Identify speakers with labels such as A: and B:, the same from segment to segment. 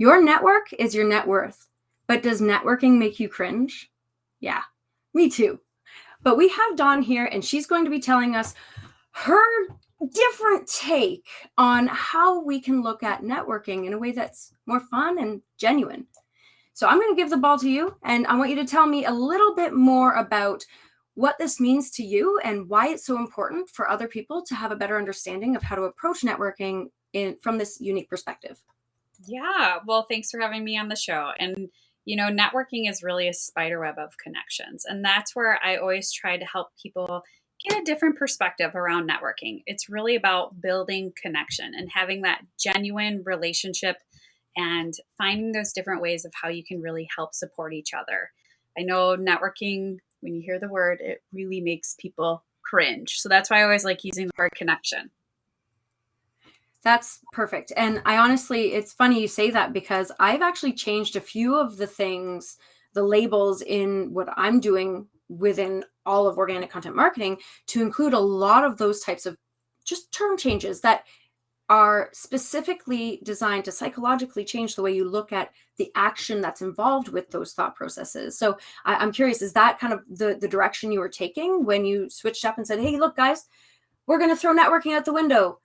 A: Your network is your net worth. But does networking make you cringe? Yeah, me too. But we have Dawn here, and she's going to be telling us her different take on how we can look at networking in a way that's more fun and genuine. So I'm going to give the ball to you, and I want you to tell me a little bit more about what this means to you and why it's so important for other people to have a better understanding of how to approach networking from this unique perspective.
B: Yeah. Well, thanks for having me on the show. And, networking is really a spider web of connections. And that's where I always try to help people get a different perspective around networking. It's really about building connection and having that genuine relationship and finding those different ways of how you can really help support each other. I know networking, when you hear the word, it really makes people cringe. So that's why I always like using the word connection.
A: That's perfect. And I honestly, it's funny you say that because I've actually changed a few of the things, the labels in what I'm doing within all of organic content marketing to include a lot of those types of just term changes that are specifically designed to psychologically change the way you look at the action that's involved with those thought processes. So I'm curious, is that kind of the direction you were taking when you switched up and said, hey, look, guys, we're going to throw networking out the window,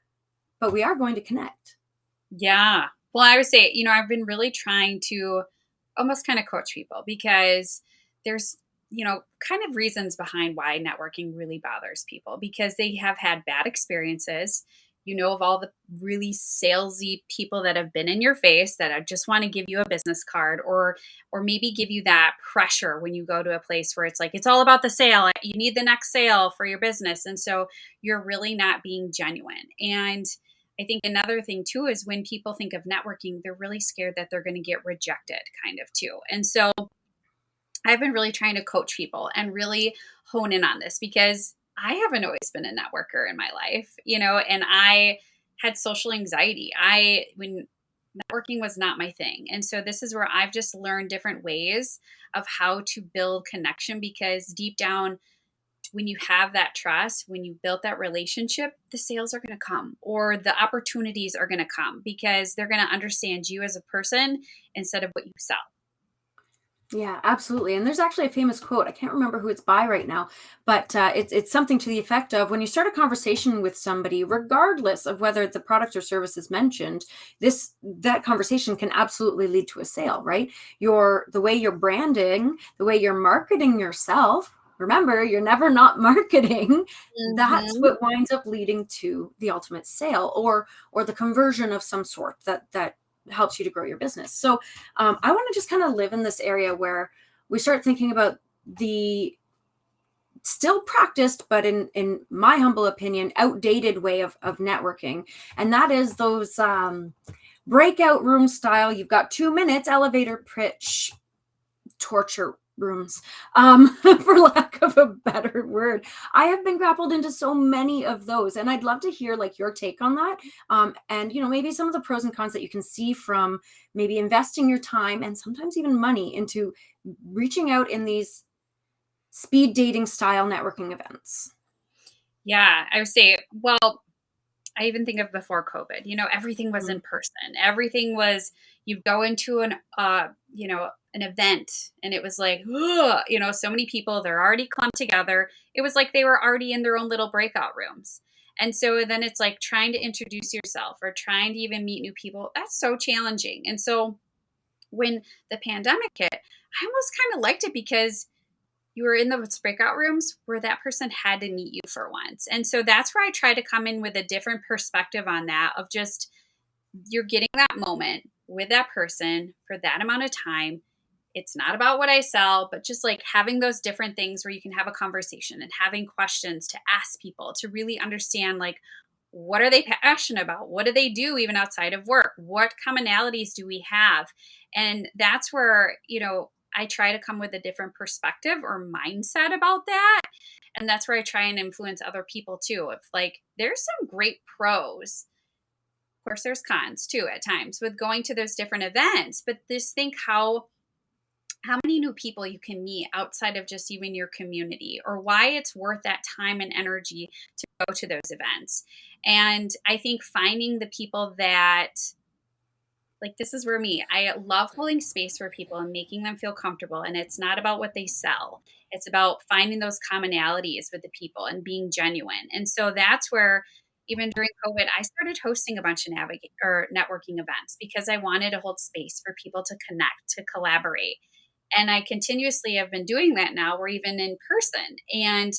A: but we are going to connect?
B: Yeah. Well, I would say, I've been really trying to almost kind of coach people because there's, kind of reasons behind why networking really bothers people because they have had bad experiences. You know, of all the really salesy people that have been in your face that just want to give you a business card or maybe give you that pressure when you go to a place where it's like it's all about the sale. You need the next sale for your business. And so you're really not being genuine. And I think another thing too is when people think of networking, they're really scared that they're going to get rejected, kind of too. And so I've been really trying to coach people and really hone in on this because I haven't always been a networker in my life, and I had social anxiety. When networking was not my thing. And so this is where I've just learned different ways of how to build connection because deep down, when you have that trust, when you built that relationship, the sales are going to come or the opportunities are going to come because they're going to understand you as a person instead of what you sell.
A: Yeah, absolutely. And there's actually a famous quote. I can't remember who it's by right now, but it's something to the effect of when you start a conversation with somebody, regardless of whether the product or service is mentioned, that conversation can absolutely lead to a sale, right? The way you're branding, the way you're marketing yourself. Remember, you're never not marketing. That's
B: Hmm.
A: what winds up leading to the ultimate sale or the conversion of some sort that helps you to grow your business. So I want to just kind of live in this area where we start thinking about the still practiced, but in my humble opinion, outdated way of networking. And that is those breakout room style. You've got 2 minutes, elevator pitch, torture rooms, for lack of a better word. I have been grappled into so many of those, and I'd love to hear like your take on that. And maybe some of the pros and cons that you can see from maybe investing your time and sometimes even money into reaching out in these speed dating style networking events.
B: Yeah, I would say, well, I even think of before COVID, everything was
A: Mm.
B: in person. Everything was, you go into an event and it was like, ugh, so many people, they're already clumped together. It was like they were already in their own little breakout rooms. And so then it's like trying to introduce yourself or trying to even meet new people. That's so challenging. And so when the pandemic hit, I almost kind of liked it because you were in those breakout rooms where that person had to meet you for once. And so that's where I try to come in with a different perspective on that of just you're getting that moment with that person for that amount of time. It's not about what I sell, but just like having those different things where you can have a conversation and having questions to ask people to really understand like what are they passionate about? What do they do even outside of work? What commonalities do we have? And that's where, I try to come with a different perspective or mindset about that. And that's where I try and influence other people too. If like there's some great pros, of course there's cons too at times with going to those different events, but just think how many new people you can meet outside of just even your community or why it's worth that time and energy to go to those events. And I think finding the people that Like, this is where me, I love holding space for people and making them feel comfortable. And it's not about what they sell. It's about finding those commonalities with the people and being genuine. And so that's where even during COVID, I started hosting a bunch of navigate or networking events because I wanted to hold space for people to connect, to collaborate. And I continuously have been doing that now. We're even in person. And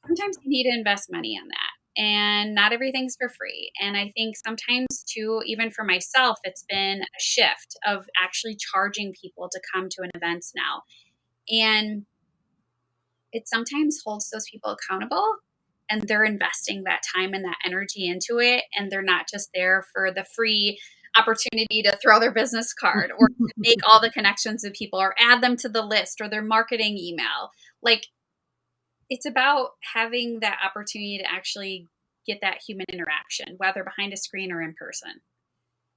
B: sometimes you need to invest money in that. And not everything's for free. And I think sometimes, too, even for myself, it's been a shift of actually charging people to come to an event now. And it sometimes holds those people accountable and they're investing that time and that energy into it. And they're not just there for the free opportunity to throw their business card or to make all the connections with people or add them to the list or their marketing email. Like, it's about having that opportunity to actually get that human interaction, whether behind a screen or in person.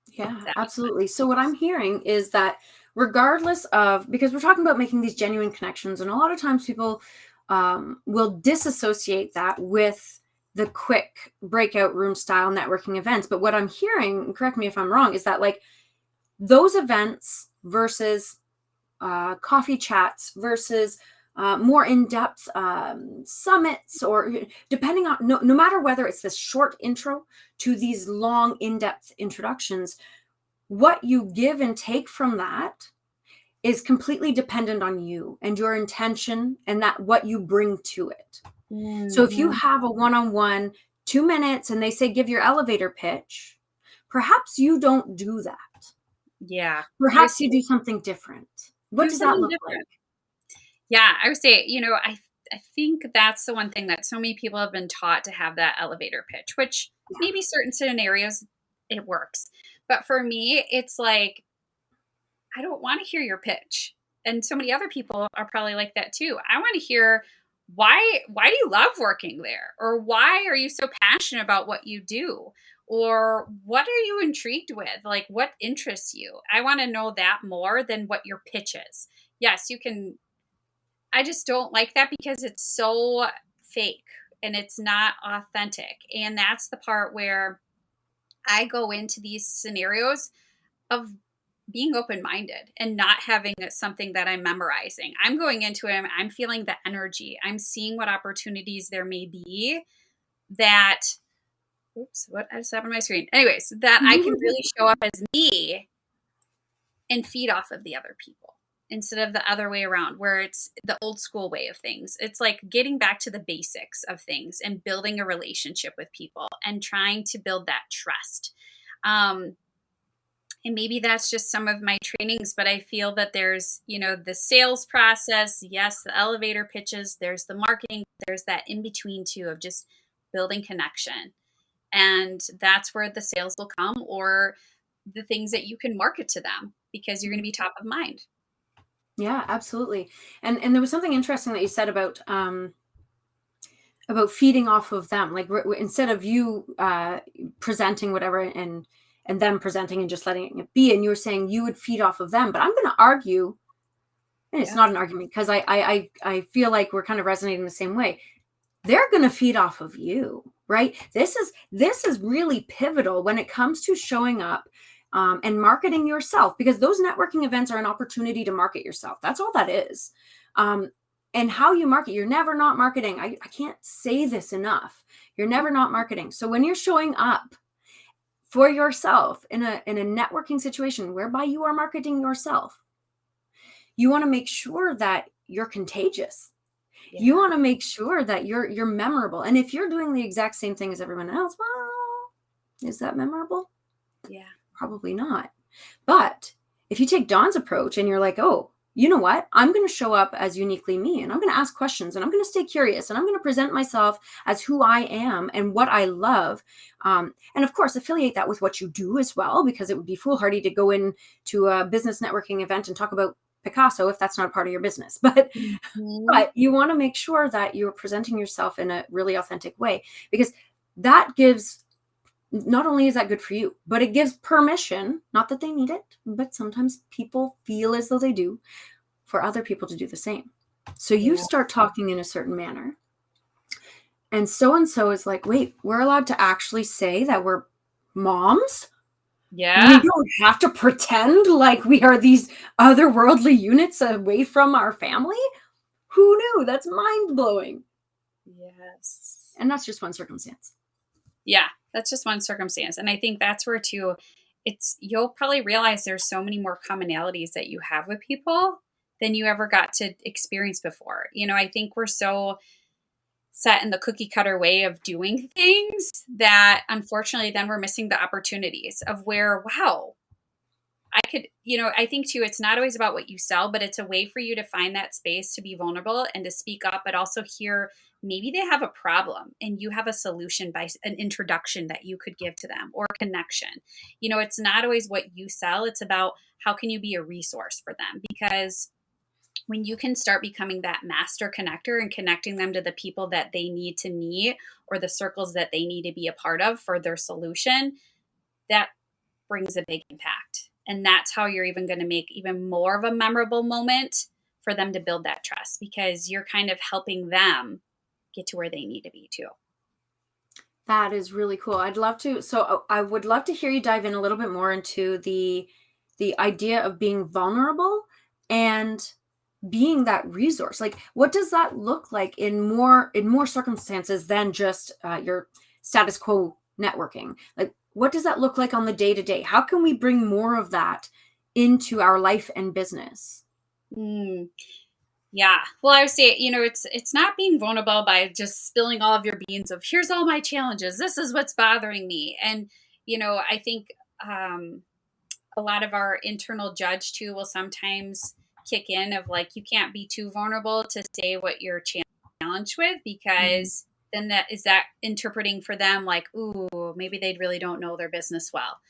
A: Yeah,
B: Does that make
A: absolutely.
B: sense?
A: So what I'm hearing is that regardless of, because we're talking about making these genuine connections, and a lot of times people will disassociate that with the quick breakout room style networking events. But what I'm hearing, and correct me if I'm wrong, is that like those events versus coffee chats versus more in-depth summits, or depending on, no matter whether it's this short intro to these long in-depth introductions, what you give and take from that is completely dependent on you and your intention and that what you bring to it. So if you
B: Mhm.
A: have a one-on-one 2 minutes and they say give your elevator pitch, perhaps you don't do that.
B: Yeah. I would
A: Perhaps you
B: say
A: do something different. What
B: do
A: does that
B: something
A: look like?
B: different. Yeah, I would say, I think that's the one thing that so many people have been taught to have that elevator pitch, which maybe certain scenarios it works. But for me, it's like I don't want to hear your pitch. And so many other people are probably like that too. I want to hear why do you love working there? Or why are you so passionate about what you do? Or what are you intrigued with? Like what interests you? I want to know that more than what your pitch is. Yes, you can I just don't like that because it's so fake and it's not authentic. And that's the part where I go into these scenarios of being open-minded and not having it something that I'm memorizing. I'm going into it, I'm feeling the energy. I'm seeing what opportunities there may be that oops, what I just happened on my screen. Anyways, that I can really show up as me and feed off of the other people instead of the other way around where it's the old school way of things. It's like getting back to the basics of things and building a relationship with people and trying to build that trust. Um, and maybe that's just some of my trainings, but I feel that there's, the sales process, yes, the elevator pitches, there's the marketing, there's that in between too of just building connection. And that's where the sales will come or the things that you can market to them because you're going to be top of mind.
A: Yeah, absolutely. And there was something interesting that you said about feeding off of them, like instead of you presenting whatever and them presenting and just letting it be, and you were saying you would feed off of them. But I'm going to argue, and it's
B: Yeah.
A: not an argument because I feel like we're kind of resonating the same way. They're going to feed off of you, right? This is really pivotal when it comes to showing up and marketing yourself, because those networking events are an opportunity to market yourself. That's all that is. Um, and how you market, you're never not marketing. I can't say this enough. You're never not marketing. So when you're showing up for yourself in a networking situation whereby you are marketing yourself, you want to make sure that you're contagious. You
B: Yeah.
A: want to make sure that you're memorable. And if you're doing the exact same thing as everyone else, well, is that memorable?
B: Yeah.
A: Probably not. But if you take Dawn's approach and you're like, oh, you know what? I'm going to show up as uniquely me, and I'm going to ask questions, and I'm going to stay curious, and I'm going to present myself as who I am and what I love. And of course, affiliate that with what you do as well, because it would be foolhardy to go into a business networking event and talk about Picasso if that's not a part of your business. But
B: Mhm.
A: but you want to make sure that you're presenting yourself in a really authentic way, because that gives, not only is that good for you, but it gives permission, not that they need it, but sometimes people feel as though they do, for other people to do the same. So you
B: Yeah.
A: start talking in a certain manner, and so is like, wait, we're allowed to actually say that we're moms?
B: Yeah.
A: We don't have to pretend like we are these otherworldly units away from our family. Who knew? That's mind blowing.
B: Yes.
A: And that's just one circumstance.
B: Yeah, that's just one circumstance, and I think that's where too you'll probably realize there's so many more commonalities that you have with people than you ever got to experience before. I think we're so set in the cookie cutter way of doing things that unfortunately then we're missing the opportunities of where, wow, I think too, it's not always about what you sell, but it's a way for you to find that space to be vulnerable and to speak up, but also hear maybe they have a problem and you have a solution by an introduction that you could give to them or connection. It's not always what you sell, it's about how can you be a resource for them because when you can start becoming that master connector and connecting them to the people that they need to meet or the circles that they need to be a part of for their solution, that brings a big impact. And that's how you're even going to make even more of a memorable moment for them to build that trust because you're kind of helping them get to where they need to be too.
A: That is really cool. I'd love to. So I would love to hear you dive in a little bit more into the idea of being vulnerable and being that resource. Like, what does that look like in more circumstances than just your status quo networking? Like, what does that look like on the day to day? How can we bring more of that into our life and business?
B: Mm, yeah. Well, I would say, it's not being vulnerable by just spilling all of your beans of here's all my challenges. This is what's bothering me. And, I think um a lot of our internal judge too will sometimes kick in of like you can't be too vulnerable to say what you're challenged with
A: Mhm.
B: because then that interpreting for them like ooh maybe they really don't know their business well.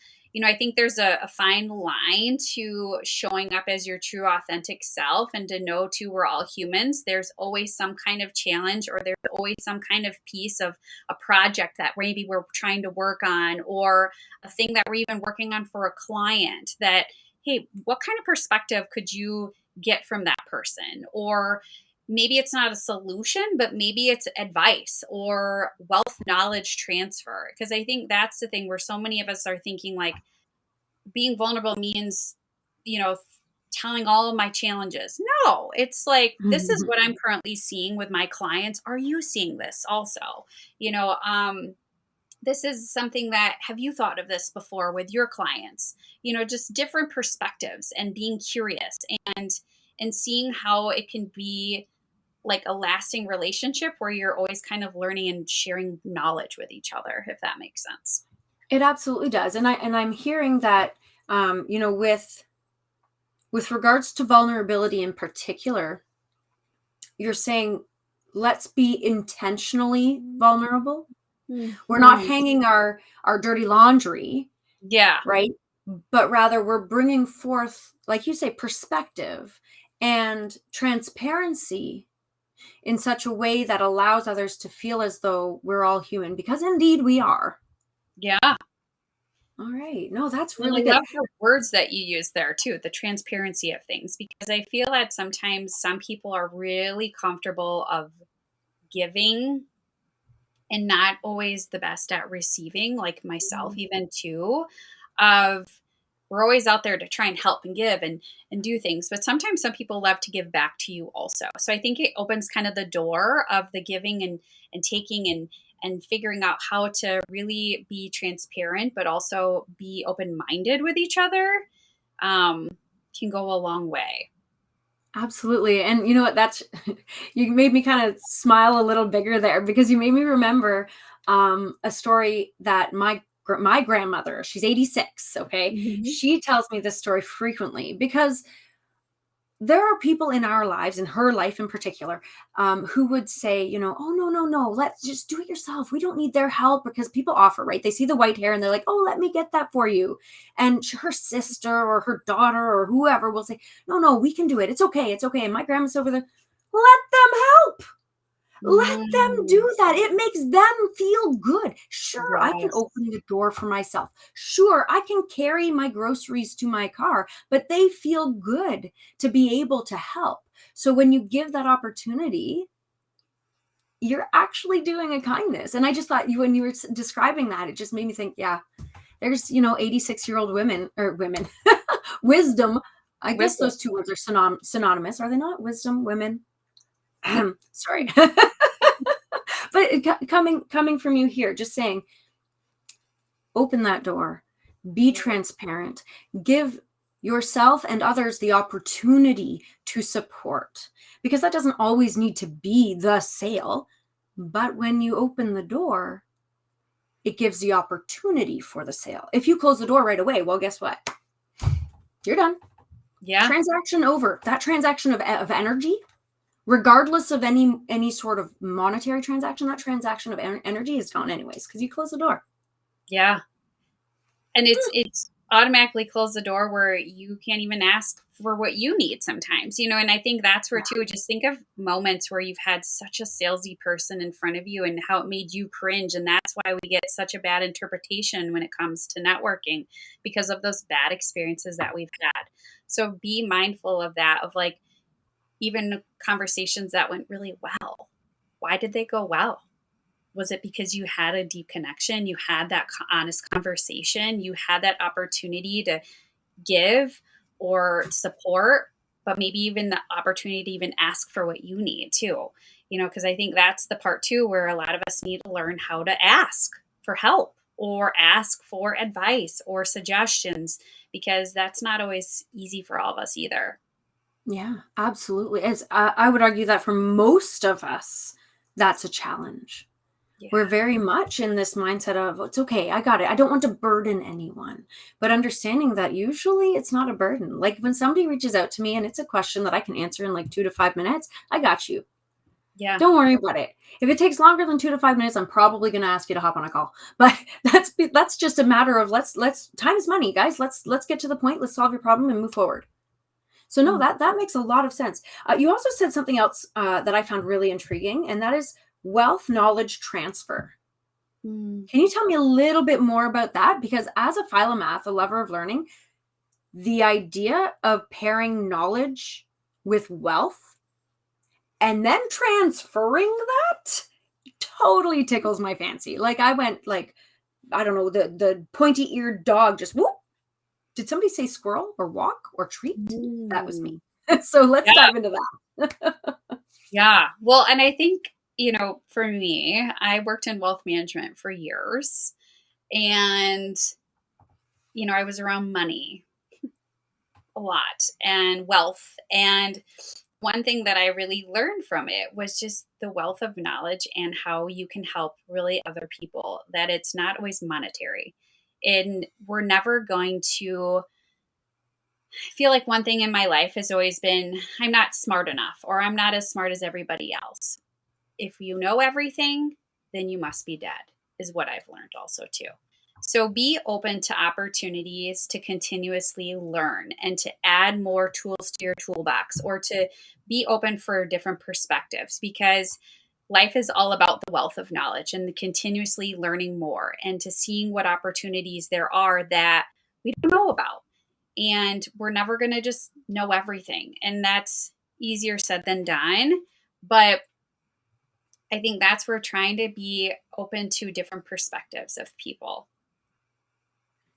B: I think there's a fine line to showing up as your true authentic self and to know too we're all humans. There's always some kind of challenge or there's always some kind of piece of a project that maybe we're trying to work on or a thing that we're even working on for a client that, hey, what kind of perspective could you get from that person? Or maybe it's not a solution, but maybe it's advice or wealth knowledge transfer. Because I think that's the thing where so many of us are thinking like being vulnerable means, you know, telling all of my challenges. No, it's like this is what I'm currently seeing with my clients. Are you seeing this also? You know, this is something that have you thought of this before with your clients, just different perspectives and being curious and seeing how it can be like a lasting relationship where you're always kind of learning and sharing knowledge with each other if that makes sense.
A: It absolutely does, and I'm hearing that with regards to vulnerability in particular, you're saying let's be intentionally vulnerable. We're not
B: Mhm.
A: hanging our dirty laundry,
B: Yeah.
A: right? But rather we're bringing forth, like you say, perspective and transparency in such a way that allows others to feel as though we're all human, because indeed we are.
B: Yeah.
A: All right. No, that's
B: And I
A: really good.
B: love the words that you use there too, the transparency of things, because I feel that sometimes some people are really comfortable of giving and not always the best at receiving, like myself even too, of we're always out there to try and help and give and do things, but sometimes some people love to give back to you also. So I think it opens kind of the door of the giving and taking and figuring out how to really be transparent but also be open-minded with each other um, can go a long way.
A: Absolutely. And you know what? That's you made me kind of smile a little bigger there, because you made me remember a story that my grandmother, she's 86, okay?
B: Mhm.
A: She tells me this story frequently because there are people in our lives, in her life in particular, who would say, oh, no, no, no, let's just do it yourself. We don't need their help, because people offer, right? They see the white hair and they're like, oh, let me get that for you. And her sister or her daughter or whoever will say, no, no, we can do it. It's okay. It's okay. And my grandma's over there, let them help. Let them
B: Mm.
A: do that. It makes them feel good. Sure, I can
B: Yes.
A: open the door for myself. Sure, I can carry my groceries to my car, but they feel good to be able to help. So when you give that opportunity, you're actually doing a kindness. And I just thought when you were describing that, it just made me think, yeah, there's, 86-year-old women, wisdom. I guess
B: Wisdom.
A: those two words are synonymous. Are they not? Wisdom, women. Sorry. But coming from you here, just saying, open that door, be transparent, give yourself and others the opportunity to support, because that doesn't always need to be the sale. But when you open the door, it gives the opportunity for the sale. If you close the door right away, well, guess what? You're done.
B: Yeah.
A: Transaction over. That transaction of energy, regardless of any sort of monetary transaction, that transaction of energy is gone anyways, because you close the door.
B: Yeah. And it's automatically closed the door where you can't even ask for what you need sometimes, and I think that's where too, just think of moments where you've had such a salesy person in front of you and how it made you cringe. And that's why we get such a bad interpretation when it comes to networking, because of those bad experiences that we've had. So be mindful of that, of like even conversations that went really well. Why did they go well? Was it because you had a deep connection? You had that honest conversation? You had that opportunity to give or support, but maybe even the opportunity to even ask for what you need too? Because I think that's the part too where a lot of us need to learn how to ask for help or ask for advice or suggestions, because that's not always easy for all of us either.
A: Yeah, absolutely. As I would argue that for most of us, that's a challenge.
B: Yeah.
A: We're very much in this mindset of, it's okay, I got it. I don't want to burden anyone. But understanding that usually it's not a burden. Like when somebody reaches out to me and it's a question that I can answer in like 2 to 5 minutes, I got you.
B: Yeah.
A: Don't worry about it. If it takes longer than 2 to 5 minutes, I'm probably going to ask you to hop on a call. But that's just a matter of let's time is money, guys. Let's get to the point. Let's solve your problem and move forward. So no, that makes a lot of sense. You also said something else that I found really intriguing, and that is wealth knowledge transfer.
B: Mm.
A: Can you tell me a little bit more about that? Because as a philomath, a lover of learning, the idea of pairing knowledge with wealth and then transferring that totally tickles my fancy. Like I went like, I don't know, the pointy-eared dog just whoop. Did somebody say squirrel or walk or treat? That was me.
B: Mm.
A: So let's
B: Yeah.
A: dive into that.
B: Yeah. Well, and I think, for me, I worked in wealth management for years, and, I was around money a lot and wealth. And one thing that I really learned from it was just the wealth of knowledge and how you can help really other people, that it's not always monetary. And we're never going to I feel like one thing in my life has always been I'm not smart enough, or I'm not as smart as everybody else. If you know everything, then you must be dead, is what I've learned also too. So be open to opportunities to continuously learn and to add more tools to your toolbox, or to be open for different perspectives, because life is all about the wealth of knowledge and the continuously learning more and to seeing what opportunities there are that we don't know about. And we're never going to just know everything. And that's easier said than done. But I think that's where trying to be open to different perspectives of people.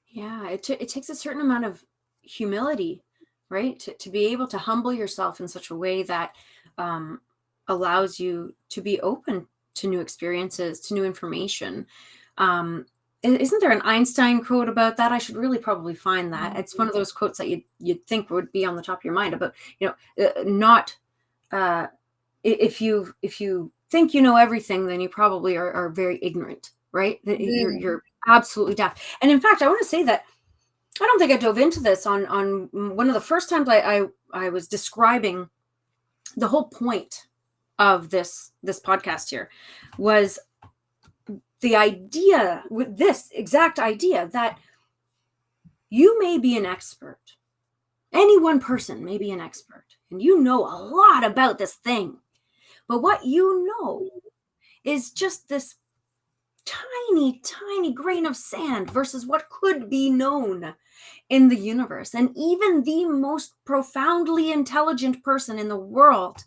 A: Yeah, it takes a certain amount of humility, right? To be able to humble yourself in such a way that um, allows you to be open to new experiences, to new information. Isn't there an Einstein quote about that? I should really probably find that. It's one of those quotes that you'd think would be on the top of your mind about, not if you think you know everything, then you probably are very ignorant, right? That
B: Mm.
A: you're absolutely deaf. And in fact, I want to say that I don't think I dove into this on one of the first times I was describing the whole point of this podcast here was the idea, with this exact idea, that you may be an expert. Any one person may be an expert, and you know a lot about this thing. But what you know is just this tiny, tiny grain of sand versus what could be known in the universe. And even the most profoundly intelligent person in the world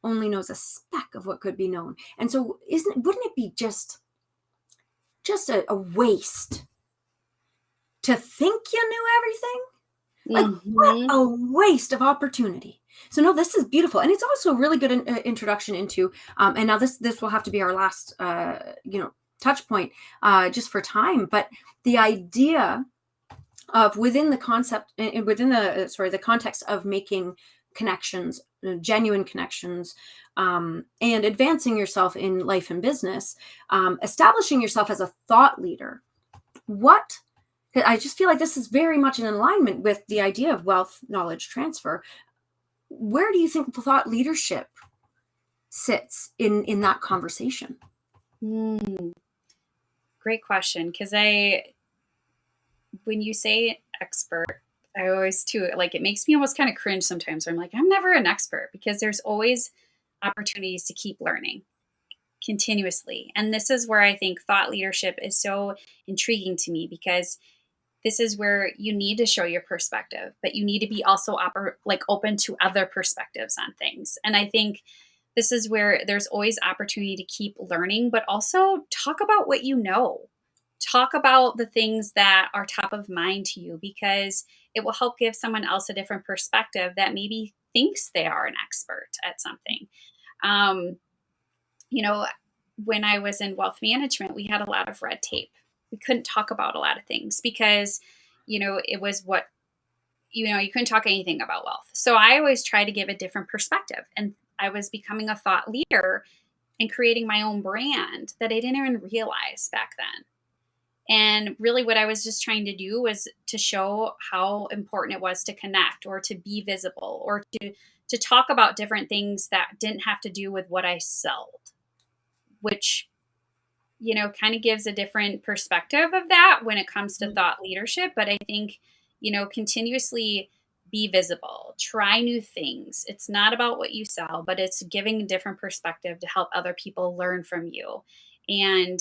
A: only knows a speck of what could be known. And so wouldn't it be just a waste to think you knew everything. Like, what
B: Hmm.
A: a waste of opportunity. So no, this is beautiful, and it's also a really good introduction into. And now this will have to be our last, touch point, just for time. But the idea of within the concept, within the context of making connections, genuine connections, and advancing yourself in life and business, establishing yourself as a thought leader. What I just feel like this is very much in alignment with the idea of wealth knowledge transfer. Where do you think thought leadership sits in that conversation?
B: Mm, great question. Because when you say expert, I always too, like, it makes me almost kind of cringe sometimes. Where I'm like, I'm never an expert, because there's always opportunities to keep learning continuously. And this is where I think thought leadership is so intriguing to me, because this is where you need to show your perspective, but you need to be also open to other perspectives on things. And I think this is where there's always opportunity to keep learning, but also talk about what you know. Talk about the things that are top of mind to you, because it will help give someone else a different perspective that maybe thinks they are an expert at something. Um, you know, when I was in wealth management, we had a lot of red tape. We couldn't talk about a lot of things because, it was what, you couldn't talk anything about wealth. So I always try to give a different perspective. And I was becoming a thought leader and creating my own brand that I didn't even realize back then. And really, what I was just trying to do was to show how important it was to connect, or to be visible, or to talk about different things that didn't have to do with what I sold, which kind of gives a different perspective of that when it comes to thought leadership. But I think, continuously be visible, try new things. It's not about what you sell, but it's giving a different perspective to help other people learn from you. And,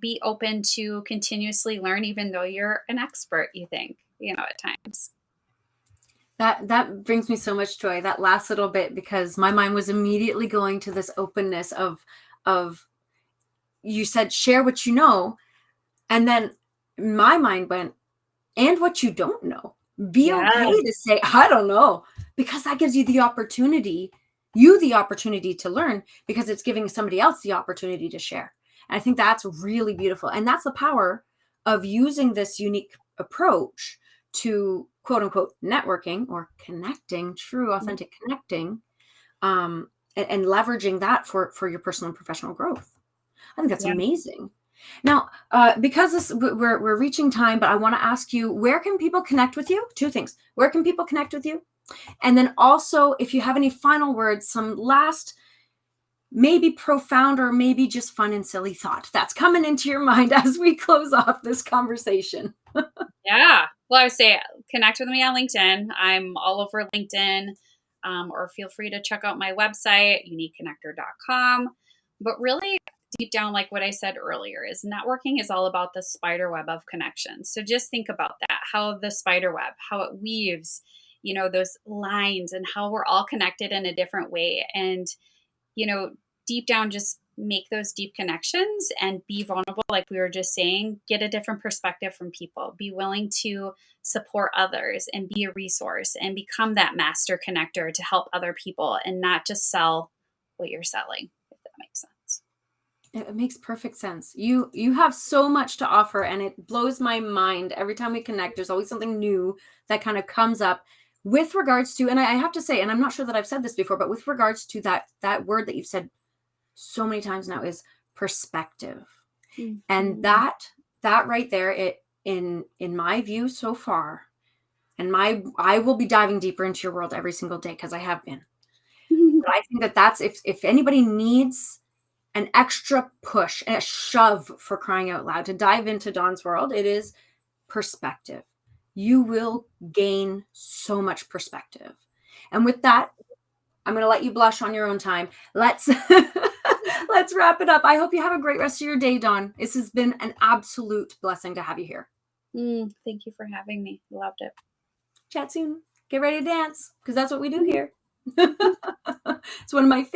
B: be open to continuously learn, even though you're an expert, you think, at times.
A: That brings me so much joy, that last little bit, because my mind was immediately going to this openness of you said share what you know, and then my mind went, and what you don't know. Be okay
B: Yes.
A: to say I don't know, because that gives you the opportunity to learn, because it's giving somebody else the opportunity to share. And I think that's really beautiful, and that's the power of using this unique approach to quote unquote networking or connecting, true authentic connecting, and leveraging that for your personal and professional growth. I think that's
B: Yeah.
A: amazing. Now, because we're reaching time, but I want to ask you, where can people connect with you? Two things. Where can people connect with you? And then also, if you have any final words, some last, maybe profound or maybe just fun and silly thought that's coming into your mind as we close off this conversation.
B: Yeah. Well, I would say connect with me on LinkedIn. I'm all over LinkedIn, or feel free to check out my website, uniqueconnector.com. But really, deep down, like what I said earlier, is networking is all about the spider web of connections. So just think about that, how the spider web, how it weaves, those lines, and how we're all connected in a different way. And you know, deep down, just make those deep connections and be vulnerable. Like we were just saying, get a different perspective from people, be willing to support others and be a resource, and become that master connector to help other people, and not just sell what you're selling, if that makes sense.
A: It makes perfect sense. You have so much to offer, and it blows my mind every time we connect. There's always something new that kind of comes up with regards to, and I have to say, and I'm not sure that I've said this before, but with regards to that word that you've said so many times now, is perspective. And
B: Mhm.
A: that right there, it in my view so far, and my I will be diving deeper into your world every single day, because I have been. But I think that's, if anybody needs an extra push and a shove, for crying out loud, to dive into Dawn's world, it is perspective. You will gain so much perspective. And with that, I'm going to let you blush on your own time. Let's let's wrap it up. I hope you have a great rest of your day, Dawn. This has been an absolute blessing to have you here.
B: Thank you for having me. Loved it.
A: Chat soon. Get ready to dance, because that's what we do here. It's one of my favorite